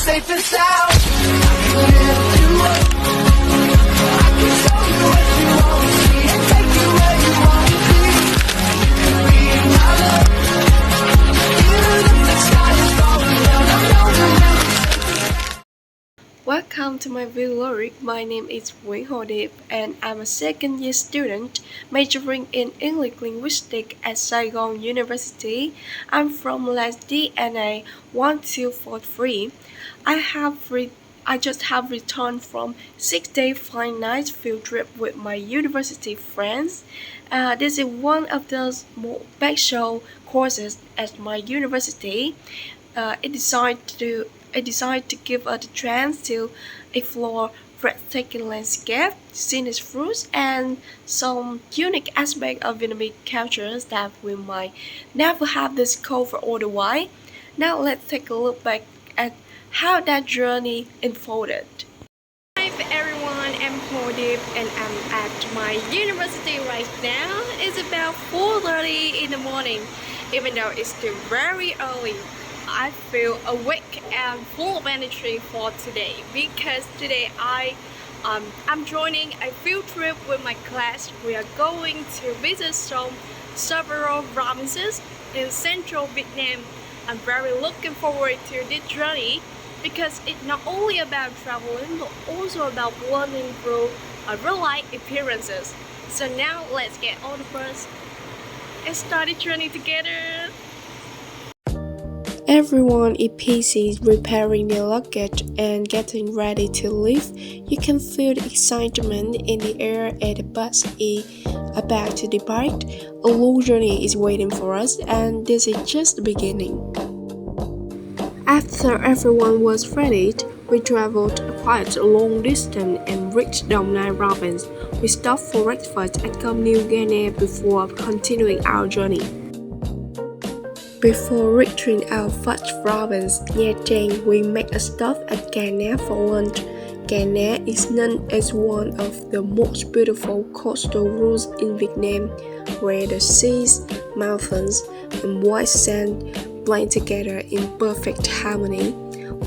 safe and sound. I can lift you up. I can show you what you won't see and take you where you won't be. You can be my love. Even if the sky is falling down, I know you'll never. Welcome to my vlog. My name is Điệp and I'm a second year student majoring in English Linguistics at Saigon University. I'm from class DNA 1243. I just have returned from 6-day 5 nights field trip with my university friends. This is one of those more special courses at my university. I decided to give us the chance to explore breathtaking landscape, scenic routes, and some unique aspects of Vietnamese cultures that we might never have discovered otherwise. Now let's take a look back at how that journey unfolded. Hi everyone, I'm Điệp and I'm at my university right now. It's about 4:30 in the morning, even though it's still very early. I feel awake and full of energy for today because today I'm joining a field trip with my class. We are going to visit several provinces in central Vietnam. I'm very looking forward to this journey because it's not only about traveling but also about learning through real life experiences. So now let's get on the bus and start the journey together. Everyone is busy preparing their luggage and getting ready to leave. You can feel the excitement in the air as the bus is about to depart. A long journey is waiting for us, and this is just the beginning. After everyone was ready, we traveled quite a long distance and reached Dong Nai province. We stopped for breakfast at Com New Guinea before continuing our journey. Before reaching our first province, Nha Trang, we made a stop at Ca Ná for lunch. Ca Ná is known as one of the most beautiful coastal routes in Vietnam, where the seas, mountains, and white sand blend together in perfect harmony.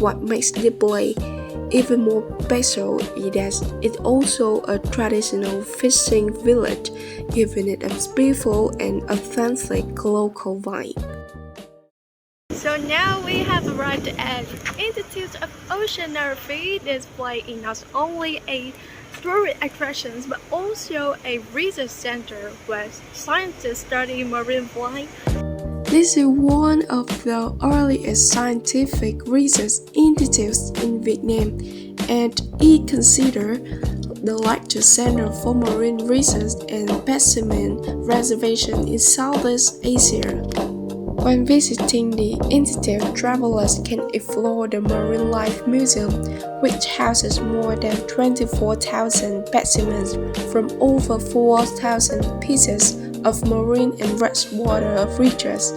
What makes this place even more special is that it's also a traditional fishing village, giving it a beautiful and authentic local vibe. So now we have arrived at Institute of Oceanography. This place is not only a tourist attraction but also a research center where scientists study marine life. This is one of the earliest scientific research institutes in Vietnam and is considered the largest center for marine research and specimen reservation in Southeast Asia. When visiting the institute, travelers can explore the Marine Life Museum, which houses more than 24,000 specimens from over 4,000 pieces of marine and freshwater creatures.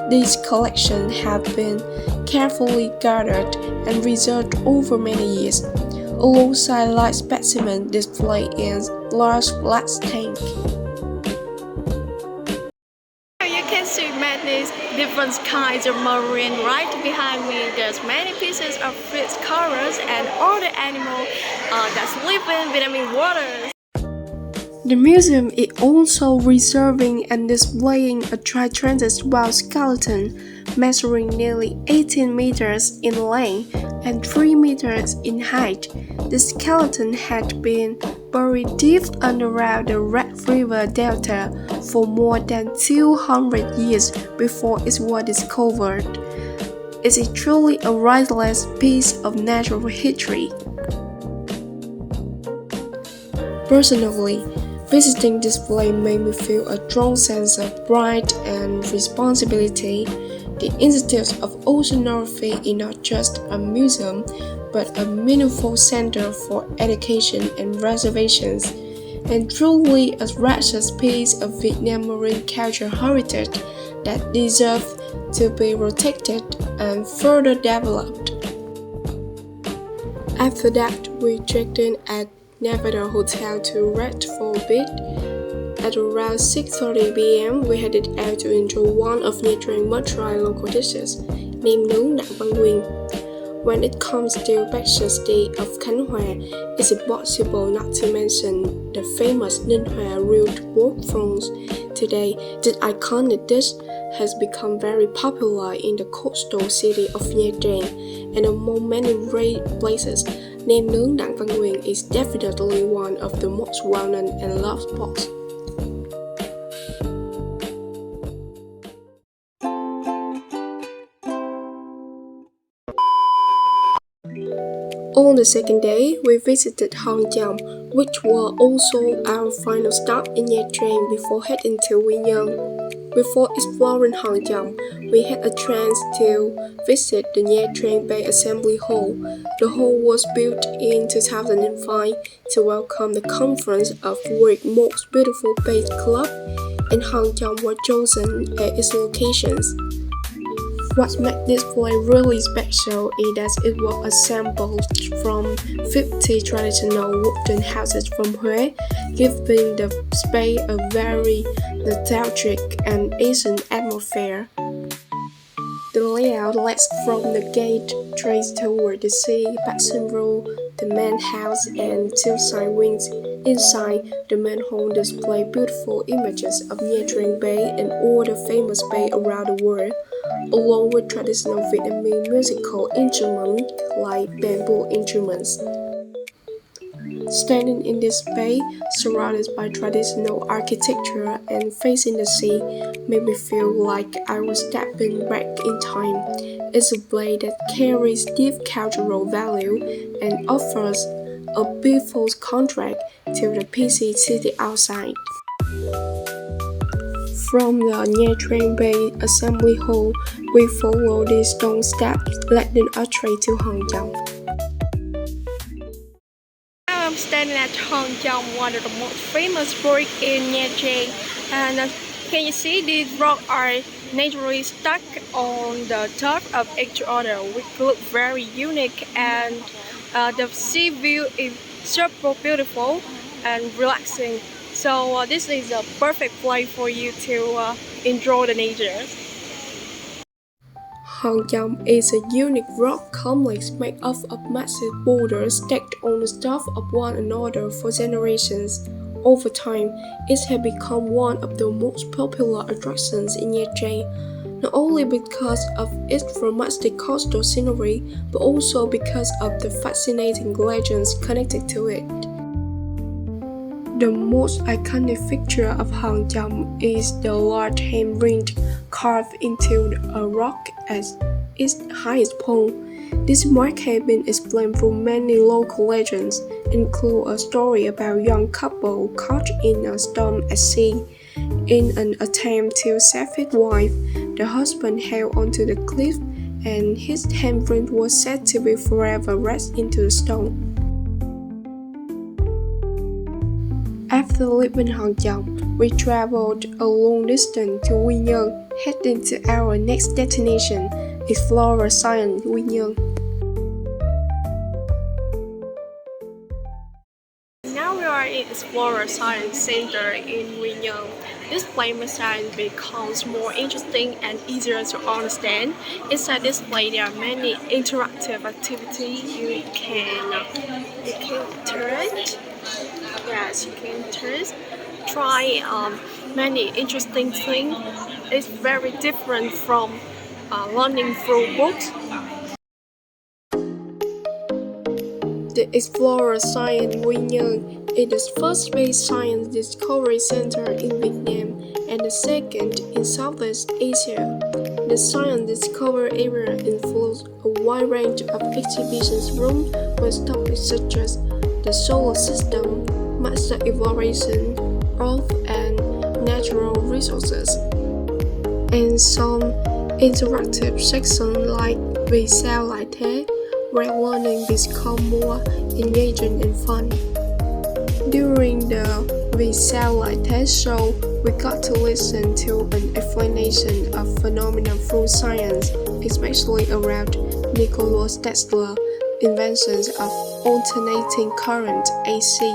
These collections have been carefully gathered and preserved over many years, alongside live specimens displayed in large glass tanks. See many different kinds of marine. Right behind me there's many pieces of fish corals and other animals that live in Vietnamese waters. The museum is also preserving and displaying a Triceratops whale skeleton measuring nearly 18 meters in length and 3 meters in height. The skeleton had been buried deep underground the Red River Delta for more than 200 years before it was discovered. It is truly a priceless piece of natural history. Personally, visiting this place made me feel a strong sense of pride and responsibility. The Institute of Oceanography is not just a museum, but a meaningful center for education and reservations, and truly a precious piece of Vietnam marine cultural heritage that deserves to be protected and further developed. After that, we checked in at Nevada Hotel to rest for a bit. At around 6:30 p.m., we headed out to enjoy one of Nha Trang most local dishes, nem nướng Đặng Văn Nguyên. When it comes to Specialty of Khánh Hòa, it's impossible not to mention the famous Ninh Hòa grilled pork prawns. Today, this iconic dish has become very popular in the coastal city of Nha Trang, and among many great places, nem nướng Đặng Văn Nguyễn is definitely one of the most well-known and loved spots. On the second day, we visited Hòn Chồng, which were also our final stop in Nha Trang before heading to Quy Nhơn. Before exploring Hòn Chồng, we had a chance to visit the Nha Trang Bay Assembly Hall. The hall was built in 2005 to welcome the conference of World's Most Beautiful Bay Club, and Hòn Chồng was chosen as its locations. What made this play really special is that it was assembled from 50 traditional wooden houses from Huế, giving the space a very nostalgic and Asian atmosphere. The layout leads from the gate trace toward the sea, passing through the main house and two side wings. Inside, the main hall displays beautiful images of Nha Trang Bay and all the famous bay around the world, along with traditional Vietnamese musical instruments like bamboo instruments. Standing in this bay, surrounded by traditional architecture and facing the sea, made me feel like I was stepping back in time. It's a place that carries deep cultural value and offers a beautiful contrast to the busy city outside. From the Nha Trang Bay Assembly Hall, we follow these stone steps leading us straight to Hòn Chồng. I'm standing at Hòn Chồng, one of the most famous rocks in Nha Trang. And can you see these rocks are naturally stuck on the top of each other, which look very unique, and the sea view is super beautiful and relaxing. So this is a perfect place for you to enjoy the nature. Hòn Chồng is a unique rock complex made up of massive boulders stacked on the top of one another for generations. Over time, it has become one of the most popular attractions in Nha Trang, not only because of its romantic coastal scenery, but also because of the fascinating legends connected to it. The most iconic feature of Hòn Chồng is the large handprint carved into a rock at its highest point. This mark has been explained through many local legends, including a story about a young couple caught in a storm at sea. In an attempt to save his wife, the husband held onto the cliff, and his handprint was said to be forever etched into the stone. After leaving Hòn Chồng, we traveled a long distance to Quy Nhơn, heading to our next destination, Explorer Science Quy Nhơn. Now we are in Explorer Science Center in Quy Nhơn. This place makes science becomes more interesting and easier to understand. Inside this place, there are many interactive activities you can interact. Yes, you can try many interesting things. It's very different from learning through books. The Explorer Science Quy Nhơn is the first space science discovery center in Vietnam and the second in Southeast Asia. The science discovery area includes a wide range of exhibition rooms with topics such as the solar system, master evaluation, Earth, and natural resources, and some interactive sections like Vì sao lại thế, where learning becomes more engaging and fun. During the Vì sao lại thế show, we got to listen to an explanation of phenomena through science, especially around Nikola Tesla's inventions of alternating current AC.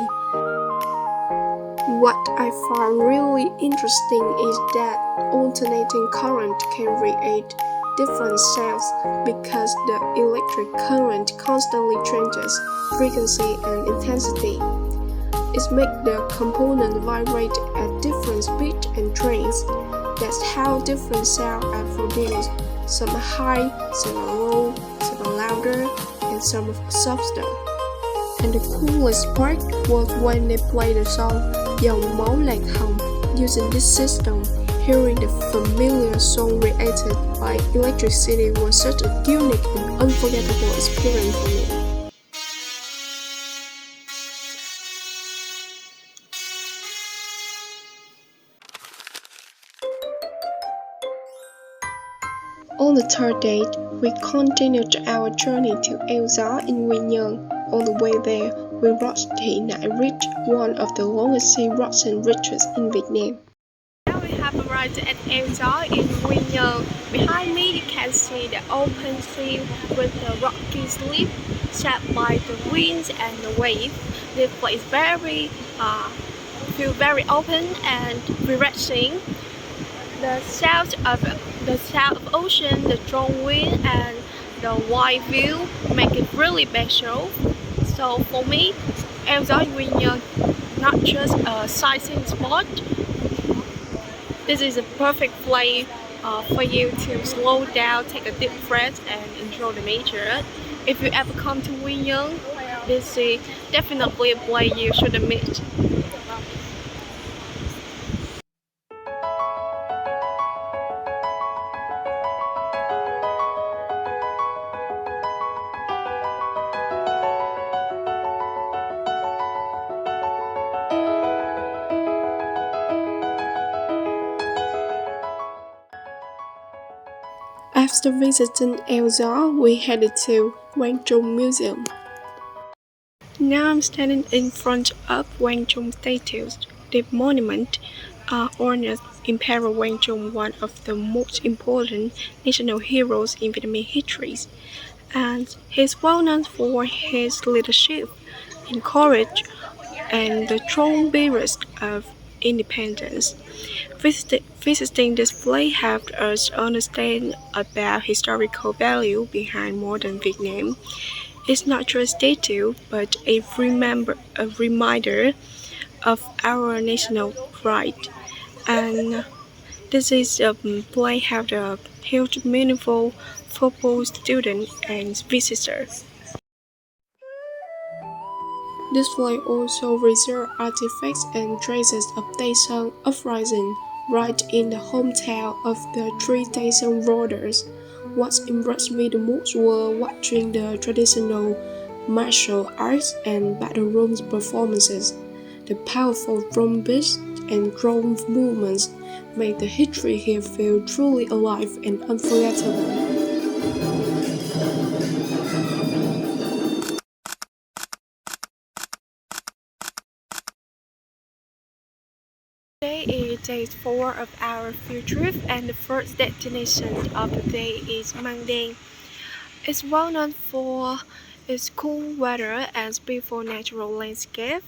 What I find really interesting is that alternating current can create different sounds because the electric current constantly changes frequency and intensity. It makes the component vibrate at different speeds and trains. That's how different sounds are produced. Some are high, some are low, some are louder, and some are softer. And the coolest part was when they played the song Dòng máu lạc hồng. Using this system, hearing the familiar song created by electricity was such a unique and unforgettable experience for me. On the third day, we continued our journey to Eo Gió in Quy Nhơn. On the way there, we reached the Nại Ridge, one of the longest sea erosion ridges in Vietnam. Now we have arrived at Eo Gió in Quy Nhơn. Behind me, you can see the open sea with the rocky cliff shaped by the winds and the waves. This place feel very open and relaxing. The sound of ocean, the strong wind, and the wide view make it really special. So for me, Eo Gió in Quy Nhơn not just a sightseeing spot. This is a perfect place for you to slow down, take a deep breath, and enjoy the nature. If you ever come to Quy Nhơn, this is definitely a place you shouldn't miss. After visiting Eo Gió, we headed to Quang Trung Museum. Now I'm standing in front of Quang Trung statues. The monument honors Emperor Quang Trung, one of the most important national heroes in Vietnamese history, and he's well known for his leadership and courage and the strong spirit of independence. Visiting this place helped us understand about historical value behind modern Vietnam. It's not just a statue, but a reminder of our national pride. And this is a place have a huge meaningful for both students and visitors. This place also reserves artifacts and traces of Daesan uprising right in the hometown of the three Daesan brothers. What impressed me the most was watching the traditional martial arts and battle rooms performances. The powerful drum beats and drum movements made the history here feel truly alive and unforgettable. Today is day 4 of our field trip, and the first destination of the day is Mang Đen. It's well known for its cool weather and beautiful natural landscape.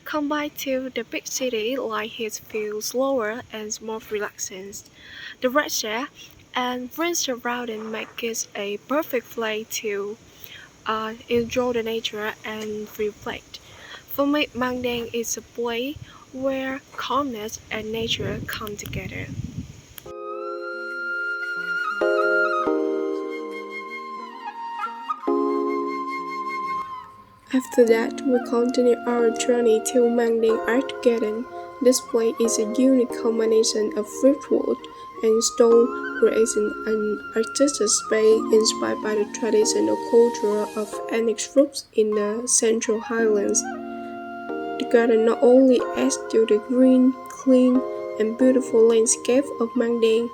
Combined to the big city, life here feels slower and more relaxing. The red air and green surrounding make it a perfect place to enjoy the nature and reflect. For me, Mang Đen is a place where calmness and nature come together. After that, we continue our journey to Mang Đen Art Garden. This place is a unique combination of wood and stone, creating an artistic space inspired by the traditional culture of ethnic groups in the Central Highlands. The garden not only adds to the green, clean, and beautiful landscape of Mang Đen,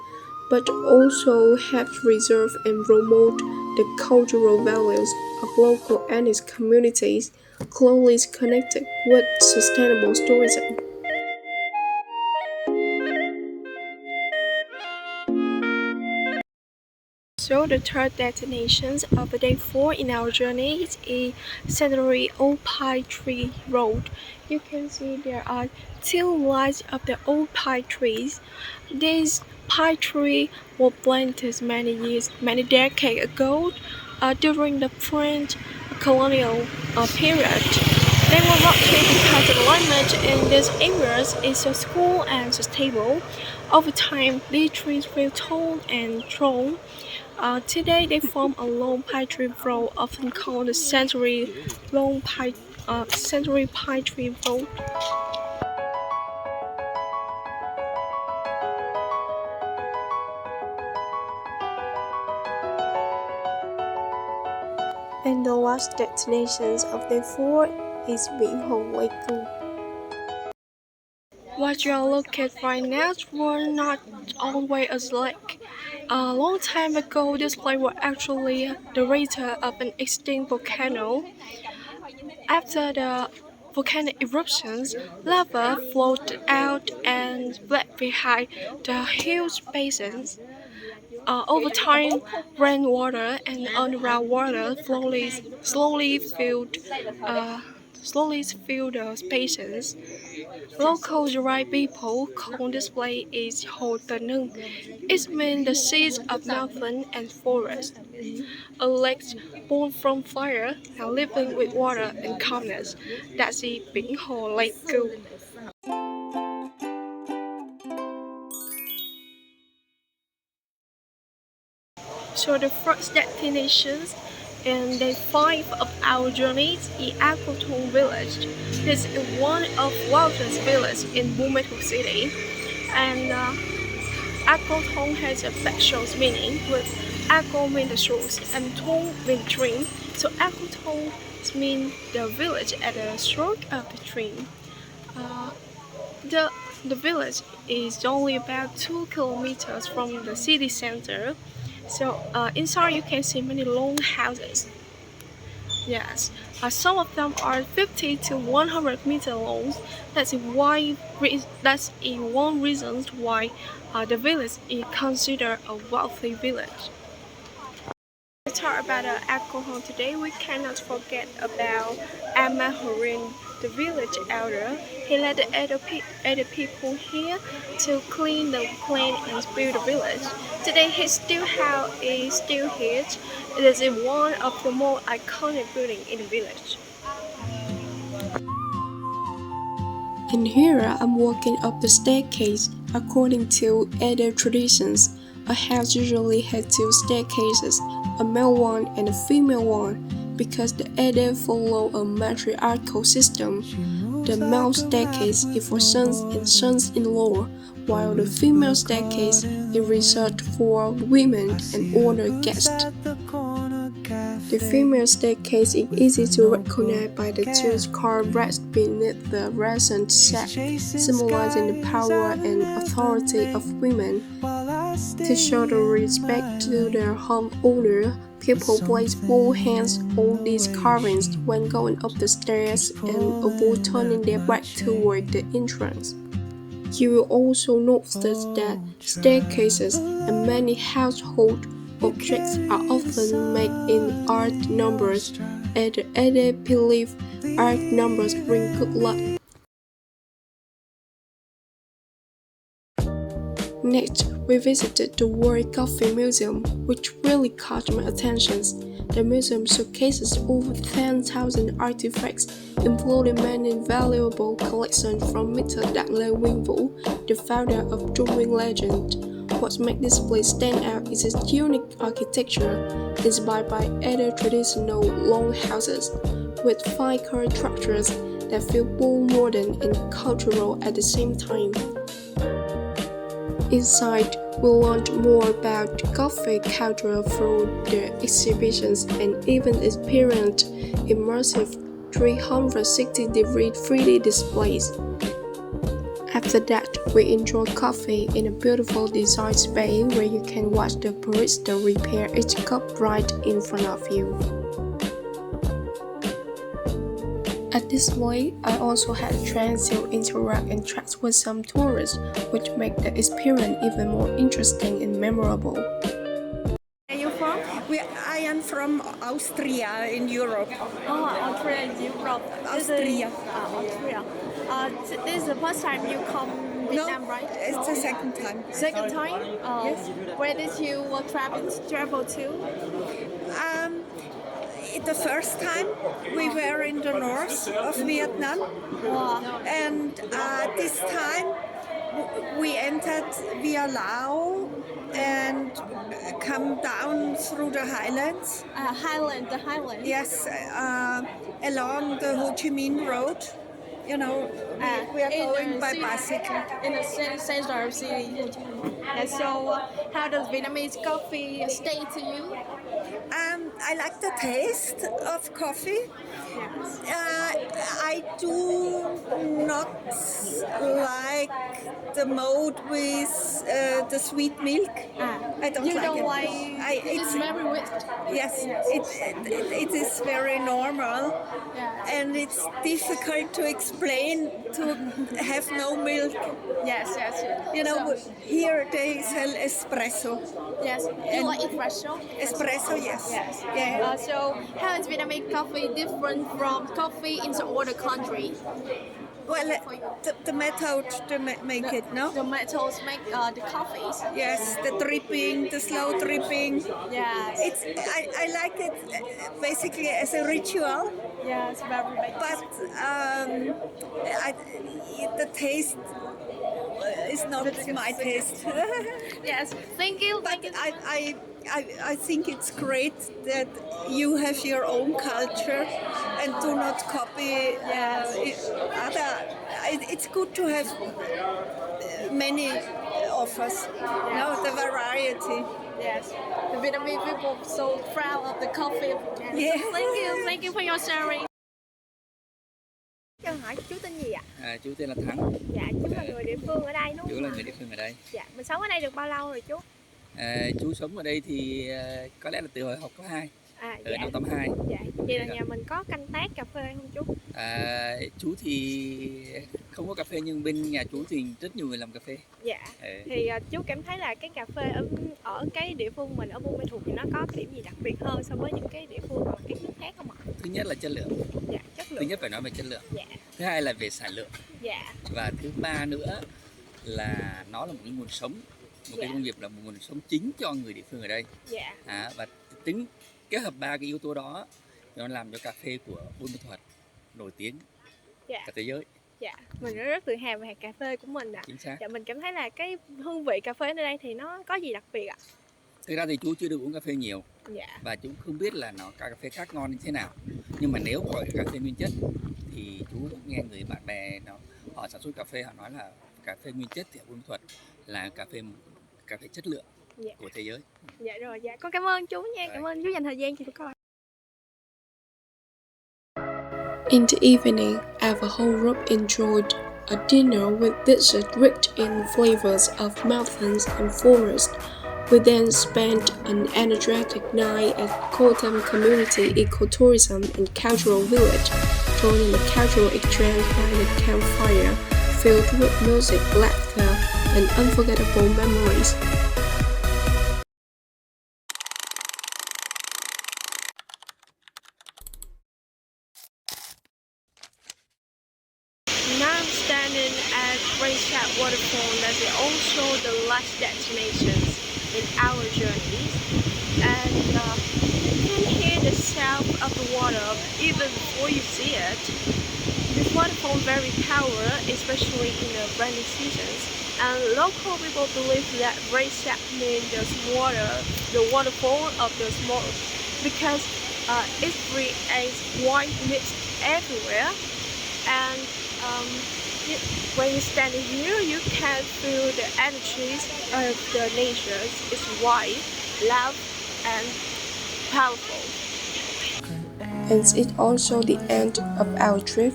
but also helps preserve and promote the cultural values of local ethnic communities closely connected with sustainable tourism. So the third destination of the day 4 in our journey is a scenery old pine tree road. You can see there are 2 lines of the old pine trees. These pine trees were planted many decades ago during the French colonial period. They were lucky because the climate in these areas is so cool and so stable. Over time, these trees grew tall and strong. Today, they form a long pine tree row, often called the century pine tree row. And the last destination of day 4 is Vĩnh Hồ Lake. What you are looking at right now were not always a lake. A long time ago, this place was actually the crater of an extinct volcano. After the volcanic eruptions, lava flowed out and left behind the huge basins. Over time, rainwater and underground water uh, slowly filled the spaces. Local Yurai people call this place is Hồ Tờ Nưng. It means the seeds of mountain and forest. A lake born from fire and living with water and calmness. That's the Vĩnh Hồ Lake. So the first destination in day 5 of our journey is Aquatone Village. This is one of the wildest villages in Bumato City, and Aquatone has a special meaning with Aqua means the source and Tone means stream. So Aquatone means the village at the stroke of the stream. Uh, the village is only about 2 kilometers from the city center. So inside you can see many long houses. Yes, some of them are 50 to 100 meters long. That's one reason why the village is considered a wealthy village. To talk about alcohol today, we cannot forget about Amahurin, the village elder. He led the other people here to clean the plant and build the village. Today, his still house is still here. It is one of the more iconic buildings in the village. And here I'm walking up the staircase. According to other traditions, a house usually has 2 staircases, a male one and a female one, because the other follow a matriarchal system. The male staircase is for sons and sons-in-law, while the female staircase is reserved for women and honored guests. The female staircase is easy to recognize by the 2 carved breasts beneath the recent sack, symbolizing the power and authority of women. To show the respect to their homeowner, people place both hands on these carvings when going up the stairs and avoid turning their back toward the entrance. You will also notice that staircases and many household objects are often made in odd numbers, and the other believe odd numbers bring good luck. Next, we visited the World Coffee Museum, which really caught my attention. The museum showcases over 10,000 artifacts, including many valuable collections from Mr. Đặng Nguyên Vũ, the founder of Trung legend. What makes this place stand out is its unique architecture, inspired by other traditional longhouses, with fine-cut structures that feel both modern and cultural at the same time. Inside, we learned more about coffee culture through the exhibitions and even experienced immersive 360-degree 3D displays. After that, we enjoyed coffee in a beautiful design space where you can watch the barista prepare each cup right in front of you. At this point, I also had a chance to interact and chat with some tourists, which made the experience even more interesting and memorable. You I am from Austria in Europe. Oh, Austria in Europe. Austria. Austria. This is the first time you come Vietnam, right? It's the second time. Second time? Yes. Where did you travel to? The first time we were in the north of Vietnam, and this time we entered via Laos and come down through the highlands. The Highland. Yes, along the Ho Chi Minh Road. You know, we are going by bicycle. In the center of city. Yeah, so how does Vietnamese coffee stay to you? I like the taste of coffee. I do not like the mode with the sweet milk. I don't You like don't it. like it's very rich. Yes, it is very normal, and it's difficult to explain to have no milk. Yes. You know, So, here they sell espresso. yes. You like espresso? Espresso, yes. Yes. Yeah. So how is Vietnamese coffee different from coffee in the other country? Well, the method to make it, no? The metals make the coffees. Yes, the dripping, the slow dripping. Yes. I like it basically as a ritual, Yes, very big. but the taste is not my taste. Yes. Thank you. But I think it's great that you have your own culture and do not copy other. It's good to have many offers. The variety. Yes. The Vietnamese people are so proud of the coffee of Vietnam. Yeah. Thank you for your sharing. Cho hỏi chú tên gì ạ? Chú tên là Thắng. Dạ, chú là người địa phương ở đây đúng không? Chú là người địa phương ở đây. Dạ, mình sống ở đây được bao lâu rồi chú? Chú sống ở đây thì có lẽ là từ hồi học cấp 2. Ở Dạ. năm 82. Dạ. Vậy là nhà mình có canh tác cà phê không chú? Chú thì không có cà phê nhưng bên nhà chú thì rất nhiều người làm cà phê. Dạ. Thì chú cảm thấy là cái cà phê ở cái địa phương mình ở Buôn Ma Thuột thì nó có điểm gì đặc biệt hơn so với những cái địa phương hoặc các nước khác không ạ? Thứ nhất là chất lượng. Dạ, chất lượng. Thứ nhất phải nói về chất lượng. Dạ. Thứ hai là về sản lượng. Dạ. Và thứ ba nữa là nó là một cái nguồn sống, một cái công nghiệp là một nguồn sống chính cho người địa phương ở đây. Dạ. Và tính kết hợp ba cái yếu tố đó nó làm cho cà phê của Buôn Ma Thuột nổi tiếng cả thế giới. Dạ, mình rất tự hào về hạt cà phê của mình ạ. Chính xác. Dạ, mình cảm thấy là cái hương vị cà phê ở đây thì nó có gì đặc biệt ạ? Thực ra thì chú chưa được uống cà phê nhiều. Dạ. Và chú không biết là nó cà phê khác ngon như thế nào. Nhưng mà nếu gọi cà phê nguyên chất thì chú nghe người bạn bè họ sản xuất cà phê, họ nói là cà phê nguyên chất thì ở Buôn Ma Thuột là cà phê chất lượng của thế giới. Dạ rồi, dạ. Con cảm ơn chú nha, cảm ơn chú dành thời gian cho con. In the evening, our whole group enjoyed a dinner with dishes rich in flavors of mountains and forests. We then spent an energetic night at Kotam Community Ecotourism and Cultural Village, joining the cultural exchange by the campfire, filled with music, laughter, and unforgettable memories. Now I'm standing at Great Shark Waterfall as it also the last destinations in our journeys, and you can hear the sound of the water even before you see it. This waterfall is very powerful, especially in the rainy seasons, and local people believe that Great Shark means the waterfall of the smoke, because it creates white mist everywhere, and when you stand here, you can feel the energies of the nature. It's white, loud, and powerful. And it's also the end of our trip.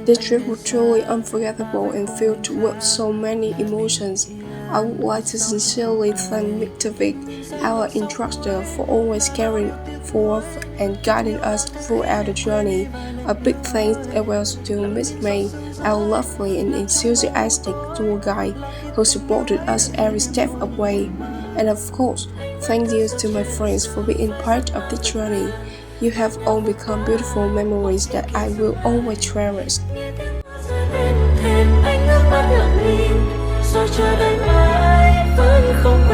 This trip was truly unforgettable and filled with so many emotions. I would like to sincerely thank Mr. Vic, our instructor, for always caring for and guiding us throughout the journey. A big thanks as well to Miss May, our lovely and enthusiastic tour guide, who supported us every step of the way. And of course, thank you to my friends for being part of the journey. You have all become beautiful memories that I will always cherish. Thêm ánh nước mắt lặng im, rồi chờ đợi mãi vẫn không